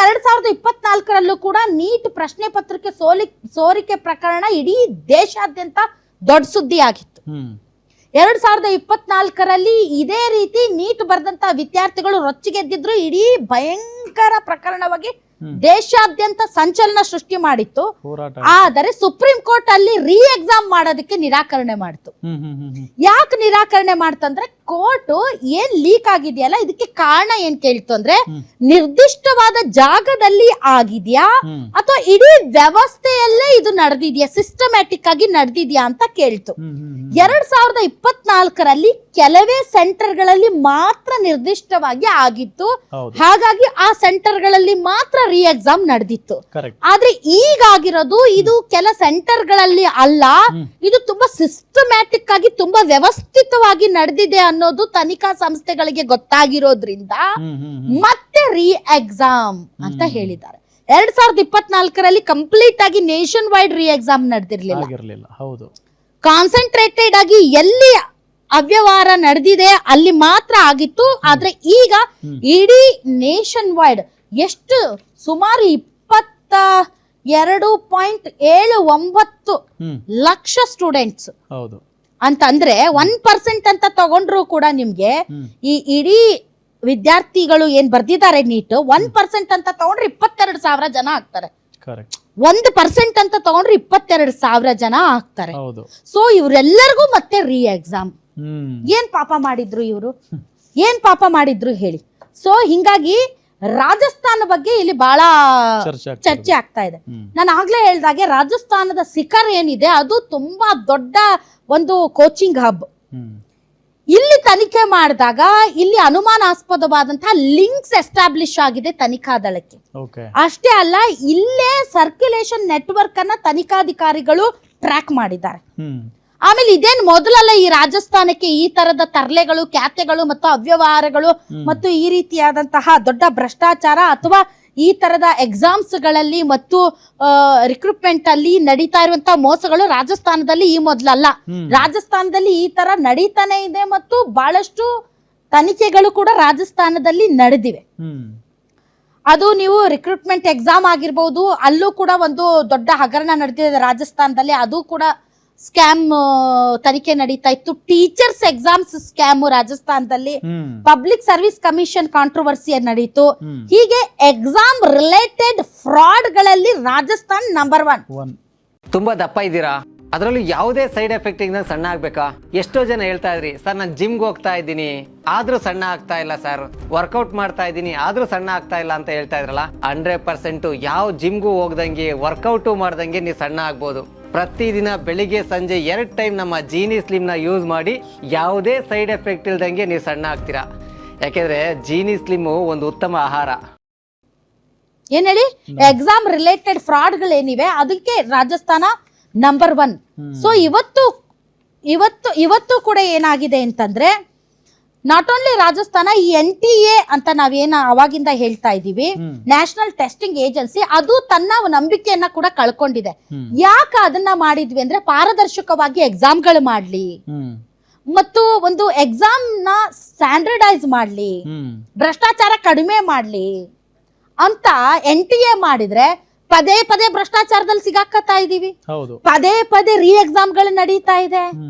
2024ರಲ್ಲೂ ಕೂಡ ನೀಟ್ ಪ್ರಶ್ನೆ ಪತ್ರಿಕೆ ಸೋರಿಕೆ ಪ್ರಕರಣ ಇಡೀ ದೇಶಾದ್ಯಂತ ದೊಡ್ಡ ಸುದ್ದಿ ಆಗಿತ್ತು. 2024ರಲ್ಲಿ ಇದೇ ರೀತಿ ನೀಟ್ ಬರೆದಂತ ವಿದ್ಯಾರ್ಥಿಗಳು ರೊಚ್ಚಿಗೆದ್ದಿದ್ರು. ಇಡೀ ಭಯಂಕರ ಪ್ರಕರಣವಾಗಿ ದೇಶಾದ್ಯಂತ ಸಂಚಲನ ಸೃಷ್ಟಿ ಮಾಡಿತ್ತು. ಆದರೆ ಸುಪ್ರೀಂ ಕೋರ್ಟ್ ಅಲ್ಲಿ ರೀ ಎಕ್ಸಾಮ್ ಮಾಡೋದಕ್ಕೆ ನಿರಾಕರಣೆ ಮಾಡಿತು. ಯಾಕೆ ನಿರಾಕರಣೆ ಮಾಡ್ತಂದ್ರೆ ಕೋರ್ಟ್ ಏನ್ ಲೀಕ್ ಆಗಿದೆಯಲ್ಲ ಇದಕ್ಕೆ ಕಾರಣ ಏನ್ ಕೇಳ್ತು ಅಂದ್ರೆ ನಿರ್ದಿಷ್ಟವಾದ ಜಾಗದಲ್ಲಿ ಆಗಿದ್ಯಾ ಅಥವಾ ಇಡೀ ವ್ಯವಸ್ಥೆಯಲ್ಲೇ ಇದು ನಡೆದಿದ್ಯಾ, ಸಿಸ್ಟಮ್ಯಾಟಿಕ್ ಆಗಿ ನಡೆದಿದ್ಯಾ ಅಂತ ಕೇಳ್ತು. 2024ರಲ್ಲಿ ಕೆಲವೇ ಸೆಂಟರ್ಗಳಲ್ಲಿ ಮಾತ್ರ ನಿರ್ದಿಷ್ಟವಾಗಿ ಆಗಿತ್ತು. ಹಾಗಾಗಿ ಆ ಸೆಂಟರ್ಗಳಲ್ಲಿ ಮಾತ್ರ ರೀ ಎಕ್ಸಾಮ್ ನಡೆದಿತ್ತು. ಆದ್ರೆ ಈಗಾಗಿರೋದು ಇದು ಕೆಲ ಸೆಂಟರ್ಗಳಲ್ಲಿ ಅಲ್ಲ, ಇದು ತುಂಬಾ ಸಿಸ್ಟಮ್ಯಾಟಿಕ್ ಆಗಿ ತುಂಬಾ ವ್ಯವಸ್ಥಿತವಾಗಿ ನಡೆದಿದೆ ಅನ್ನೋದು ತನಿಖಾ ಸಂಸ್ಥೆಗಳಿಗೆ ಗೊತ್ತಾಗಿರೋದ್ರಿಂದ ಮತ್ತೆ ರೀ ಎಕ್ಸಾಮ್ ಅಂತ ಹೇಳಿದ್ದಾರೆ. 2024ರಲ್ಲಿ ಕಂಪ್ಲೀಟ್ ಆಗಿ ನೇಷನ್ ವೈಡ್ ರೀ ಎಕ್ಸಾಮ್ ನಡೆದಿರ್ಲಿಲ್ಲ. ಕಾನ್ಸಂಟ್ರೇಟೆಡ್ ಆಗಿ ಎಲ್ಲಿ ಅವ್ಯವಹಾರ ನಡೆದಿದೆ ಅಲ್ಲಿ ಮಾತ್ರ ಆಗಿತ್ತು. ಆದ್ರೆ ಈಗ ಇಡೀ ನೇಷನ್ ವೈಡ್ ಎಷ್ಟು ಸುಮಾರು 22.79 ಲಕ್ಷ ಸ್ಟೂಡೆಂಟ್ಸ್ ಅಂತಂದ್ರೆ 1% ಅಂತ ತಗೊಂಡ್ರು ಕೂಡ ನಿಮ್ಗೆ ಈ ಇಡೀ ವಿದ್ಯಾರ್ಥಿಗಳು ಏನ್ ಬರ್ದಿದ್ದಾರೆ ನೀಟ್ 1% ಅಂತ ತಗೊಂಡ್ರೆ 22,000 ಜನ ಆಗ್ತಾರೆ. 1% ಅಂತ ತಗೊಂಡ್ರೆ 22,000 ಜನ ಆಗ್ತಾರೆ. ಸೊ ಇವ್ರೆಲ್ಲರಿಗೂ ಮತ್ತೆ ರೀ ಎಕ್ಸಾಮ್. ಏನ್ ಪಾಪ ಮಾಡಿದ್ರು ಇವರು, ಏನ್ ಪಾಪ ಮಾಡಿದ್ರು ಹೇಳಿ. ಸೊ ಹಿಂಗಾಗಿ ರಾಜಸ್ಥಾನ ಬಗ್ಗೆ ಇಲ್ಲಿ ಬಹಳ ಚರ್ಚೆ ಆಗ್ತಾ ಇದೆ. ನಾನು ಆಗ್ಲೇ ಹೇಳ್ದಾಗೆ ರಾಜಸ್ಥಾನದ ಸಿಕರ್ ಏನಿದೆ ಅದು ತುಂಬಾ ದೊಡ್ಡ ಒಂದು ಕೋಚಿಂಗ್ ಹಬ್. ಇಲ್ಲಿ ತನಿಖೆ ಮಾಡಿದಾಗ ಇಲ್ಲಿ ಅನುಮಾನಾಸ್ಪದವಾದಂತಹ ಲಿಂಕ್ಸ್ ಎಸ್ಟಾಬ್ಲಿಷ್ ಆಗಿದೆ ತನಿಖಾ ದಳಕ್ಕೆ. ಅಷ್ಟೇ ಅಲ್ಲ, ಇಲ್ಲೇ ಸರ್ಕ್ಯುಲೇಷನ್ ನೆಟ್ವರ್ಕ್ ಅನ್ನ ತನಿಖಾಧಿಕಾರಿಗಳು ಟ್ರ್ಯಾಕ್ ಮಾಡಿದ್ದಾರೆ. ಆಮೇಲೆ ಇದೇನ್ ಮೊದಲಲ್ಲ ಈ ರಾಜಸ್ಥಾನಕ್ಕೆ ಈ ತರದ ತರ್ಲೆಗಳು, ಖ್ಯಾತೆಗಳು ಮತ್ತು ಅವ್ಯವಹಾರಗಳು ಮತ್ತು ಈ ರೀತಿಯಾದಂತಹ ದೊಡ್ಡ ಭ್ರಷ್ಟಾಚಾರ ಅಥವಾ ಈ ತರದ ಎಕ್ಸಾಮ್ಸ್ ಗಳಲ್ಲಿ ಮತ್ತು ರಿಕ್ರೂಟ್ಮೆಂಟ್ ಅಲ್ಲಿ ನಡೀತಾ ಇರುವಂತಹ ಮೋಸಗಳು ರಾಜಸ್ಥಾನದಲ್ಲಿ ಈ ಮೊದಲಲ್ಲ. ರಾಜಸ್ಥಾನದಲ್ಲಿ ಈ ತರ ನಡೀತಾನೆ ಇದೆ ಮತ್ತು ಬಹಳಷ್ಟು ತನಿಖೆಗಳು ಕೂಡ ರಾಜಸ್ಥಾನದಲ್ಲಿ ನಡೆದಿವೆ. ಅದು ನೀವು ರಿಕ್ರೂಟ್ಮೆಂಟ್ ಎಕ್ಸಾಮ್ ಆಗಿರ್ಬೋದು, ಅಲ್ಲೂ ಕೂಡ ಒಂದು ದೊಡ್ಡ ಹಗರಣ ನಡೆದಿದೆ ರಾಜಸ್ಥಾನದಲ್ಲಿ. ಅದು ಕೂಡ ಸ್ಕ್ಯಾಮ್ ತನಿಖೆ ನಡೀತಾ ಇತ್ತು. ಟೀಚರ್ಸ್ ಎಕ್ಸಾಮ್ಸ್ ಸ್ಕ್ಯಾಮ್ ರಾಜಸ್ಥಾನದಲ್ಲಿ, ಪಬ್ಲಿಕ್ ಸರ್ವಿಸ್ ಕಮಿಷನ್ ಕಾಂಟ್ರವರ್ಸಿ ನಡೀತು. ಹೀಗೆ ಎಕ್ಸಾಮ್ ರಿಲೇಟೆಡ್ ಫ್ರಾಡ್ ಗಳಲ್ಲಿ ರಾಜಸ್ಥಾನ್ ನಂಬರ್ 1. ತುಂಬಾ ದಪ್ಪ ಇದ್ದೀರಾ, ಅದರಲ್ಲೂ ಯಾವುದೇ ಸೈಡ್ ಎಫೆಕ್ಟ್ ಇಂದ ಸಣ್ಣ ಆಗ್ಬೇಕಾ? ಎಷ್ಟೋ ಜನ ಹೇಳ್ತಾ ಇದ್ರಿ, ಸರ್ ನಾನು ಜಿಮ್ಗೆ ಹೋಗ್ತಾ ಇದ್ದೀನಿ ಆದ್ರೂ ಸಣ್ಣ ಆಗ್ತಾ ಇಲ್ಲ ಸರ್, ವರ್ಕೌಟ್ ಮಾಡ್ತಾ ಇದ್ದೀನಿ ಆದ್ರೂ ಸಣ್ಣ ಆಗ್ತಾ ಇಲ್ಲ ಅಂತ ಹೇಳ್ತಾ ಇದ್ರಲ್ಲ. 100% ಯಾವ ಜಿಮ್ಗೂ ಹೋಗ್ದಂಗೆ ವರ್ಕೌಟು ಮಾಡ್ದಂಗೆ ನೀವು ಸಣ್ಣ ಆಗ್ಬೋದು. ಪ್ರತಿದಿನ ಬೆಳಿಗ್ಗೆ ಸಂಜೆ 2 ಟೈಮ್ ನಮ್ಮ ಜೀನಿ ಸ್ಲಿಮ್ ನ ಯೂಸ್ ಮಾಡಿ ಯಾವುದೇ ಸೈಡ್ ಎಫೆಕ್ಟ್ ಇಲ್ದಂಗೆ ನೀವು ಸಣ್ಣ ಆಗ್ತೀರಾ. ಯಾಕೆಂದ್ರೆ ಜೀನಿ ಸ್ಲಿಮ್ ಒಂದು ಉತ್ತಮ ಆಹಾರ. ಏನ್ ಹೇಳಿ, ಎಕ್ಸಾಮ್ ರಿಲೇಟೆಡ್ ಫ್ರಾಡ್ ಗಳೇನಿವೆ ಅದಕ್ಕೆ ರಾಜಸ್ಥಾನ ನಂಬರ್ 1. ಸೊ ಇವತ್ತು ಕೂಡ ಏನಾಗಿದೆ ಅಂತಂದ್ರೆ ನಾಟ್ ಓನ್ಲಿ ರಾಜಸ್ಥಾನ, ಈ NTA ಅಂತ ನಾವೇನ ಅವಾಗಿಂದ ಹೇಳ್ತಾ ಇದೀವಿ, ನ್ಯಾಷನಲ್ ಟೆಸ್ಟಿಂಗ್ ಏಜೆನ್ಸಿ, ಅದು ತನ್ನ ನಂಬಿಕೆಯನ್ನ ಕೂಡ ಕಳ್ಕೊಂಡಿದೆ. ಯಾಕೆ ಅದನ್ನ ಮಾಡಿದ್ವಿ ಅಂದ್ರೆ ಪಾರದರ್ಶಕವಾಗಿ ಎಕ್ಸಾಮ್ಗಳು ಮಾಡ್ಲಿ ಮತ್ತು ಒಂದು ಎಕ್ಸಾಮ್ ನ ಸ್ಟ್ಯಾಂಡರ್ಡೈಸ್ ಮಾಡ್ಲಿ, ಭ್ರಷ್ಟಾಚಾರ ಕಡಿಮೆ ಮಾಡ್ಲಿ ಅಂತ NTA ಮಾಡಿದ್ರೆ ಪದೇ ಪದೇ ಭ್ರಷ್ಟಾಚಾರದಲ್ಲಿ ಸಿಗಾಕತ್ತಾ ಇದೀವಿ. ಪದೇ ಪದೇ ರೀ ಎಕ್ಸಾಮ್ಗಳು ನಡೀತಾ ಇದೆ,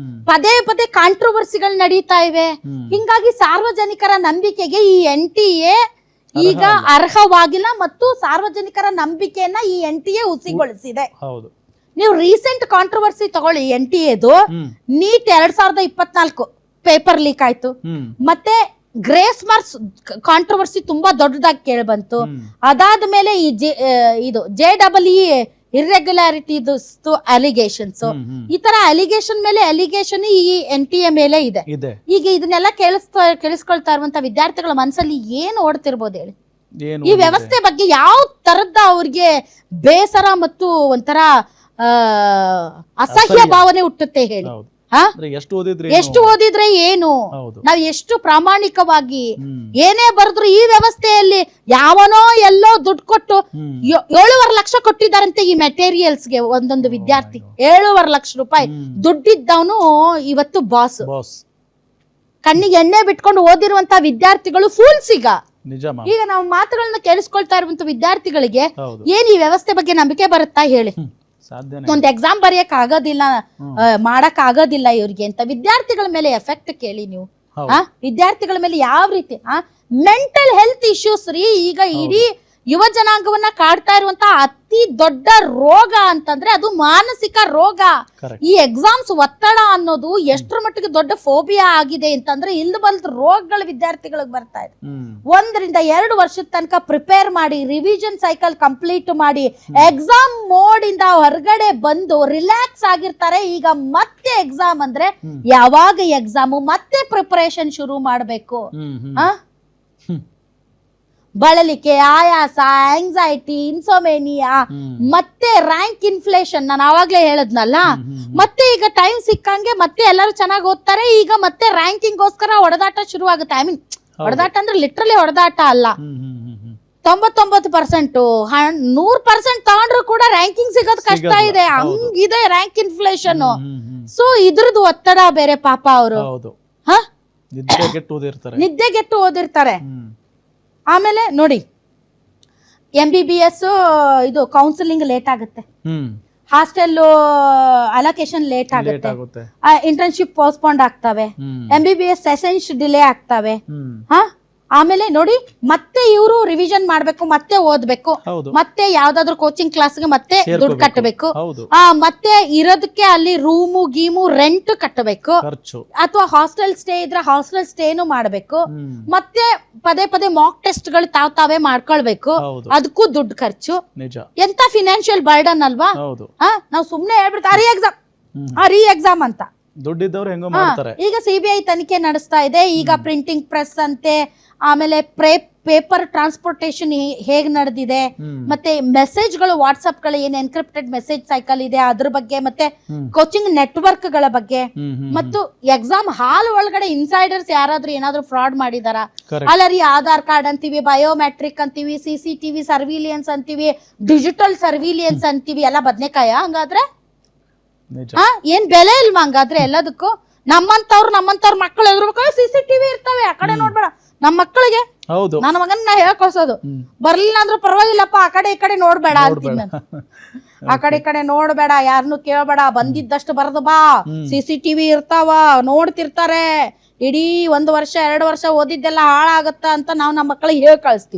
ಪದೇ ಪದೇ ಕಾಂಟ್ರವರ್ಸಿಗಳು ನಡೀತಾ ಇವೆ. ಹಿಂಗಾಗಿ ಸಾರ್ವಜನಿಕರ ನಂಬಿಕೆಗೆ ಈ NTA ಈಗ ಅರ್ಹವಾಗಿಲ್ಲ ಮತ್ತು ಸಾರ್ವಜನಿಕರ ನಂಬಿಕೆಯನ್ನ ಈ NTA ಹುಸಿಗೊಳಿಸಿದೆ. ನೀವು ರೀಸೆಂಟ್ ಕಾಂಟ್ರವರ್ಸಿ ತಗೊಳ್ಳಿ, NTAದು ನೀಟ್ 2024 ಪೇಪರ್ ಲೀಕ್ ಆಯ್ತು, ಮತ್ತೆ ಗ್ರೇಸ್ ಮಾರ್ಕ್ಸ್ ಕಾಂಟ್ರವರ್ಸಿ ತುಂಬಾ ದೊಡ್ಡದಾಗಿ ಕೇಳಿ ಬಂತು. ಅದಾದ್ಮೇಲೆ ಈ ಇದು JEE ಇರ್ರೆಗ್ಯುಲಾರಿಟೀಸ್ ಅಲಿಗೇಷನ್ಸ್, ಈ ತರ ಅಲಿಗೇಷನ್ ಮೇಲೆ ಅಲಿಗೇಷನ್ ಈ NTA ಮೇಲೆ ಇದೆ. ಈಗ ಇದನ್ನೆಲ್ಲ ಕೇಳಿಸ್ಕೊಳ್ತಾ ಇರುವಂತ ವಿದ್ಯಾರ್ಥಿಗಳ ಮನಸ್ಸಲ್ಲಿ ಏನು ಓಡ್ತಿರ್ಬೋದು ಹೇಳಿ? ಈ ವ್ಯವಸ್ಥೆ ಬಗ್ಗೆ ಯಾವ ತರದ ಅವ್ರಿಗೆ ಬೇಸರ ಮತ್ತು ಒಂಥರ ಅಸಹ್ಯ ಭಾವನೆ ಹುಟ್ಟುತ್ತೆ ಹೇಳಿ? ಎಷ್ಟು ಓದಿದ್ರೆ ಏನು, ನಾವ್ ಎಷ್ಟು ಪ್ರಾಮಾಣಿಕವಾಗಿ ಏನೇ ಬರೆದ್ರು ಈ ವ್ಯವಸ್ಥೆಯಲ್ಲಿ ಯಾವನೋ ಎಲ್ಲೋ ದುಡ್ಡು ಕೊಟ್ಟು 7.5 ಲಕ್ಷ ಕೊಟ್ಟಿದ್ದಾರಂತೆ ಈ ಮೆಟೀರಿಯಲ್ಸ್ಗೆ. ಒಂದೊಂದು ವಿದ್ಯಾರ್ಥಿ 7.5 ಲಕ್ಷ ರೂಪಾಯಿ ದುಡ್ಡಿದ್ದವನು ಇವತ್ತು ಬಾಸ್. ಕಣ್ಣಿಗೆ ಎಣ್ಣೆ ಬಿಟ್ಕೊಂಡು ಓದಿರುವಂತ ವಿದ್ಯಾರ್ಥಿಗಳು ಫೂಲ್ಸ್ ಈಗ ನಿಜ ಮ್ಯಾಮ್. ಈಗ ನಾವು ಮಾತುಗಳನ್ನ ಕೇಳಿಸ್ಕೊಳ್ತಾ ಇರುವಂತ ವಿದ್ಯಾರ್ಥಿಗಳಿಗೆ ಹೌದು. ಏನ್ ಈ ವ್ಯವಸ್ಥೆ ಬಗ್ಗೆ ನಂಬಿಕೆ ಬರುತ್ತಾ ಹೇಳಿ? ಸಾಧ್ಯನೇ ಒಂದ್ ಎಕ್ಸಾಮ್ ಬರೆಯಕ್ ಆಗೋದಿಲ್ಲ, ಮಾಡಕ್ ಆಗೋದಿಲ್ಲ ಇವ್ರಿಗೆ ಅಂತ ವಿದ್ಯಾರ್ಥಿಗಳ ಮೇಲೆ ಎಫೆಕ್ಟ್ ಕೇಳಿ ನೀವು. ವಿದ್ಯಾರ್ಥಿಗಳ ಮೇಲೆ ಯಾವ ರೀತಿ ಮೆಂಟಲ್ ಹೆಲ್ತ್ ಇಶ್ಯೂಸ್ ರೀ ಈಗ ಇಡೀ ಯುವ ಜನಾಂಗವನ್ನ ಕಾಡ್ತಾ ಇರುವಂತ ಅತಿ ದೊಡ್ಡ ರೋಗ ಅಂತಂದ್ರೆ ಅದು ಮಾನಸಿಕ ರೋಗ. ಈ ಎಕ್ಸಾಮ್ಸ್ ಒತ್ತಡ ಅನ್ನೋದು ಎಷ್ಟರ ಮಟ್ಟಿಗೆ ದೊಡ್ಡ ಫೋಬಿಯಾ ಆಗಿದೆ ಅಂತಂದ್ರೆ ಇಲ್ದ ಬಲ್ದ ರೋಗಗಳು ವಿದ್ಯಾರ್ಥಿಗಳಿಗೆ ಬರ್ತಾ ಇದೆ. 1 ರಿಂದ 2 ವರ್ಷದ ತನಕ ಪ್ರಿಪೇರ್ ಮಾಡಿ, ರಿವಿಷನ್ ಸೈಕಲ್ ಕಂಪ್ಲೀಟ್ ಮಾಡಿ, ಎಕ್ಸಾಮ್ ಮೋಡ್ ಇಂದ ಹೊರಗಡೆ ಬಂದು ರಿಲ್ಯಾಕ್ಸ್ ಆಗಿರ್ತಾರೆ. ಈಗ ಮತ್ತೆ ಎಕ್ಸಾಮ್ ಅಂದ್ರೆ ಯಾವಾಗ ಎಕ್ಸಾಮು, ಮತ್ತೆ ಪ್ರಿಪರೇಷನ್ ಶುರು ಮಾಡ್ಬೇಕು. ಬಳಲಿಕೆ, ಆಯಾಸ, ಆಂಗ್ಸೈಟಿ, ಇನ್ಸೋಮೇನಿಯಾ, ಮತ್ತೆ ರ್ಯಾಂಕ್ ಇನ್ಫ್ಲೇಷನ್ ನಾನು ಆವಾಗ್ಲೇ ಹೇಳದ್ನಲ್ಲ. ಮತ್ತೆ ಈಗ ಟೈಮ್ ಸಿಕ್ಕಂಗೆ ಮತ್ತೆ ಎಲ್ಲರೂ ಚೆನ್ನಾಗಿ ಓದ್ತಾರೆ. ಈಗ ಮತ್ತೆ ರ್ಯಾಂಕಿಂಗ್ ಗೋಸ್ಕರ ಹೊಡೆದಾಟ ಶುರು ಆಗುತ್ತೆ. ಐ ಮೀನ್ ಹೊಡೆದಾಟ ಅಂದ್ರೆ ಲಿಟ್ರಲಿ ಹೊಡೆದಾಟ ಅಲ್ಲ. 99%, 100% ತಗೊಂಡ್ರು ಕೂಡ ರ್ಯಾಂಕಿಂಗ್ ಸಿಗೋದು ಕಷ್ಟ ಇದೆ. ಹಂಗಿದೆ ರ್ಯಾಂಕ್ ಇನ್ಫ್ಲೇಷನ್. ಸೊ ಇದ್ರದ್ದು ಒತ್ತಡ ಬೇರೆ ಪಾಪ ಅವರು ನಿದ್ದೆಗೆಟ್ಟು ಓದಿರ್ತಾರೆ. ಆಮೇಲೆ ನೋಡಿ, MBBS ಇದು ಕೌನ್ಸಿಲಿಂಗ್ ಲೇಟ್ ಆಗುತ್ತೆ, ಹಾಸ್ಟೆಲ್ ಅಲೋಕೇಶನ್ ಲೇಟ್ ಆಗುತ್ತೆ, ಇಂಟರ್ನ್ಶಿಪ್ ಪೋಸ್ಟ್ಪೋಂಡ್ ಆಗ್ತವೆ, MBBS ಸೆಷನ್ಸ್ ಡಿಲೇ ಆಗ್ತವೆ. ಆಮೇಲೆ ನೋಡಿ ಮತ್ತೆ ಇವರು ರಿವಿಷನ್ ಮಾಡ್ಬೇಕು, ಮತ್ತೆ ಓದ್ಬೇಕು, ಮತ್ತೆ ಯಾವ್ದಾದ್ರು ಕೋಚಿಂಗ್ ಕ್ಲಾಸ್ಗೆ ಮತ್ತೆ ದುಡ್ಡು ಕಟ್ಟಬೇಕು, ಮತ್ತೆ ಇರೋದಕ್ಕೆ ಅಲ್ಲಿ ರೂಮು ಗೀಮು ರೆಂಟ್ ಕಟ್ಟಬೇಕು, ಅಥವಾ ಹಾಸ್ಟೆಲ್ ಸ್ಟೇ ಇದ್ರೆ ಹಾಸ್ಟೆಲ್ ಸ್ಟೇನು ಮಾಡ್ಬೇಕು, ಮತ್ತೆ ಪದೇ ಪದೇ ಮಾಕ್ ಟೆಸ್ಟ್ ಗಳು ತಾವೇ ಮಾಡ್ಕೊಳ್ಬೇಕು, ಅದಕ್ಕೂ ದುಡ್ಡು ಖರ್ಚು. ಎಂತ ಫಿನಾನ್ಷಿಯಲ್ ಬರ್ಡನ್ ಅಲ್ವಾ? ನಾವು ಸುಮ್ನೆ ಹೇಳ್ಬಿಡ್ತಾ ರೀ ಎಕ್ಸಾಮ್ ಅಂತ ದುಡ್ಡಿದ್ದವ್ರು ಹೆಂಗೋ ಮಾಡ್ತಾರೆ. ಈಗ CBI ತನಿಖೆ ನಡೆಸ್ತಾ ಇದೆ. ಈಗ ಪ್ರಿಂಟಿಂಗ್ ಪ್ರೆಸ್ ಅಂತೆ, ಆಮೇಲೆ ಪೇಪರ್ ಟ್ರಾನ್ಸ್ಪೋರ್ಟೇಷನ್ ಹೇಗ್ ನಡೆದಿದೆ, ಮತ್ತೆ ಮೆಸೇಜ್ಗಳು ವಾಟ್ಸ್ಆಪ್ ಗಳು ಏನ್ ಎನ್ಕ್ರಿಪ್ಟೆಡ್ ಮೆಸೇಜ್ ಸೈಕಲ್ ಇದೆ ಅದ್ರ ಬಗ್ಗೆ, ಮತ್ತೆ ಕೋಚಿಂಗ್ ನೆಟ್ವರ್ಕ್ ಗಳ ಬಗ್ಗೆ, ಮತ್ತು ಎಕ್ಸಾಮ್ ಹಾಲ್ ಒಳಗಡೆ ಇನ್ಸೈಡರ್ಸ್ ಯಾರಾದ್ರೂ ಏನಾದ್ರು ಫ್ರಾಡ್ ಮಾಡಿದಾರ, ಅಲ್ಲರಿ ಆಧಾರ್ ಕಾರ್ಡ್ ಅಂತೀವಿ, ಬಯೋಮೆಟ್ರಿಕ್ ಅಂತೀವಿ, CCTV ಸರ್ವಿಲಿಯನ್ಸ್ ಅಂತೀವಿ, ಡಿಜಿಟಲ್ ಸರ್ವಿಲಿಯನ್ಸ್ ಅಂತೀವಿ, ಎಲ್ಲ ಬದ್ನೆಕಾಯ ಹಂಗಾದ್ರೆ? ಏನ್ ಬೆಲೆ ಇಲ್ವಾ ಹಂಗಾದ್ರೆ ಎಲ್ಲದಕ್ಕೂ? ನಮ್ಮಂತವ್ರ ಮಕ್ಕಳು ಎದುರ್ಬೇಕು, CCTV ಇರ್ತವೆ, ಆ ಕಡೆ ನೋಡ್ಬೇಡ. ನಮ್ಮ ಮಕ್ಕಳಿಗೆ ನನ್ನ ಮಗನ್ನ ಹೇಳ್ಕೊಳ್ಸೋದು, ಬರ್ಲಿಲ್ಲ ಅಂದ್ರೂ ಪರವಾಗಿಲ್ಲಪ್ಪ, ಆ ಕಡೆ ಈ ಕಡೆ ನೋಡ್ಬೇಡ ಅಂತೀನಿ ನಾನು. ಆ ಕಡೆ ಈ ಕಡೆ ನೋಡ್ಬೇಡ, ಯಾರನ್ನು ಕೇಳ್ಬೇಡ, ಬಂದಿದ್ದಷ್ಟು ಬರದು ಬಾ, CCTV ಇರ್ತಾವ, ನೋಡ್ತಿರ್ತಾರೆ. ಇಡೀ 1 ವರ್ಷ 2 ವರ್ಷ ಓದಿದ್ದೆಲ್ಲ ಹಾಳಾಗತ್ತ ಅಂತ ನಾವು ನಮ್ಮ ಮಕ್ಕಳಿಗೆ ಹೇಳಿ ಕಳಿಸ್ತೀವಿ.